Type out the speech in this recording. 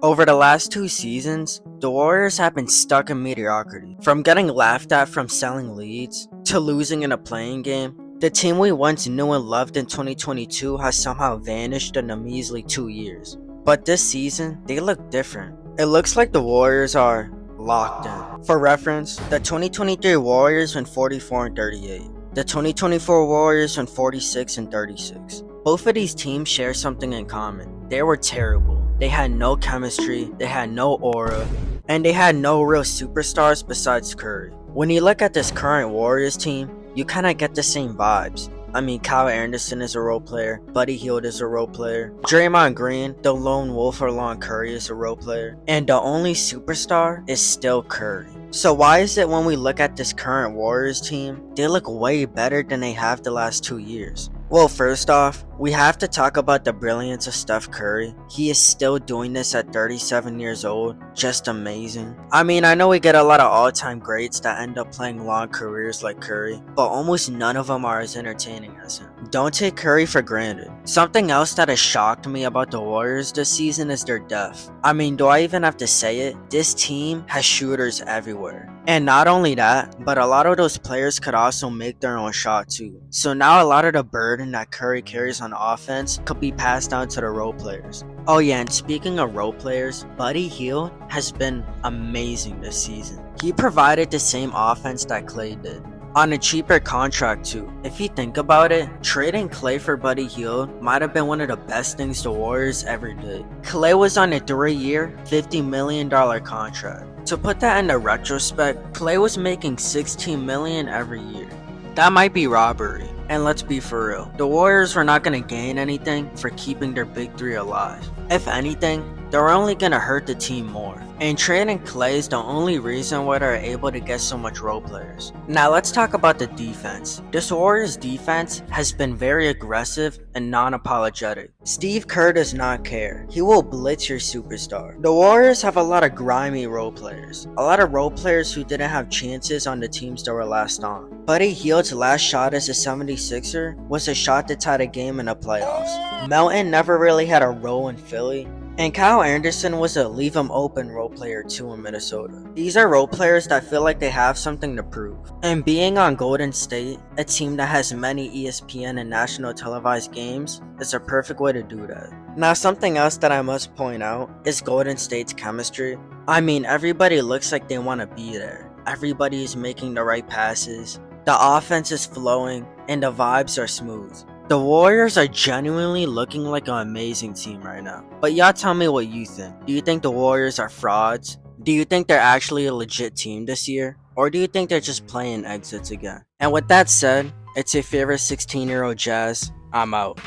Over the last 2 seasons, the Warriors have been stuck in mediocrity. From getting laughed at from selling leads, to losing in a playing game, the team we once knew and loved in 2022 has somehow vanished in a measly 2 years. But this season, they look different. It looks like the Warriors are locked in. For reference, the 2023 Warriors went 44 and 38. The 2024 Warriors went 46 and 36. Both of these teams share something in common. They were terrible. They had no chemistry, they had no aura, and they had no real superstars besides Curry. When you look at this current Warriors team, you kinda get the same vibes. I mean, Kyle Anderson is a role player, Buddy Hield is a role player, Draymond Green, the lone wolf along Curry, is a role player, and the only superstar is still Curry. So why is it when we look at this current Warriors team, they look way better than they have the last 2 years? Well, first off, we have to talk about the brilliance of Steph Curry. He is still doing this at 37 years old. Just amazing. I mean, I know we get a lot of all-time greats that end up playing long careers like Curry, but almost none of them are as entertaining as him. Don't take Curry for granted. Something else that has shocked me about the Warriors this season is their depth. I mean, do I even have to say it? This team has shooters everywhere. And not only that, but a lot of those players could also make their own shot too. So now a lot of the burden that Curry carries on offense could be passed down to the role players. Oh yeah, and speaking of role players, Buddy Hield has been amazing this season. He provided the same offense that Clay did, on a cheaper contract too. If you think about it, trading Clay for Buddy Hield might have been one of the best things the Warriors ever did. Clay was on a 3-year, $50 million contract. To put that into retrospect, Clay was making $16 million every year. That might be robbery. And let's be for real, the Warriors were not going to gain anything for keeping their big three alive. If anything, they're only going to hurt the team more. And trading Clay is the only reason why they're able to get so much role players. Now let's talk about the defense. This Warriors defense has been very aggressive and non-apologetic. Steve Kerr does not care. He will blitz your superstar. The Warriors have a lot of grimy role players. A lot of role players who didn't have chances on the teams that were last on. Buddy Hield's last shot as a 76er was a shot that tied a game in the playoffs. Melton never really had a role in Philly. And Kyle Anderson was a leave him open role player too in Minnesota. These are role players that feel like they have something to prove. And being on Golden State, a team that has many ESPN and national televised games, is a perfect way to do that. Now something else that I must point out is Golden State's chemistry. I mean, everybody looks like they want to be there. Everybody is making the right passes, the offense is flowing, and the vibes are smooth. The Warriors are genuinely looking like an amazing team right now. But y'all tell me what you think. Do you think the Warriors are frauds? Do you think they're actually a legit team this year? Or do you think they're just playing exits again? And with that said, it's your favorite 16-year-old Jazz. I'm out.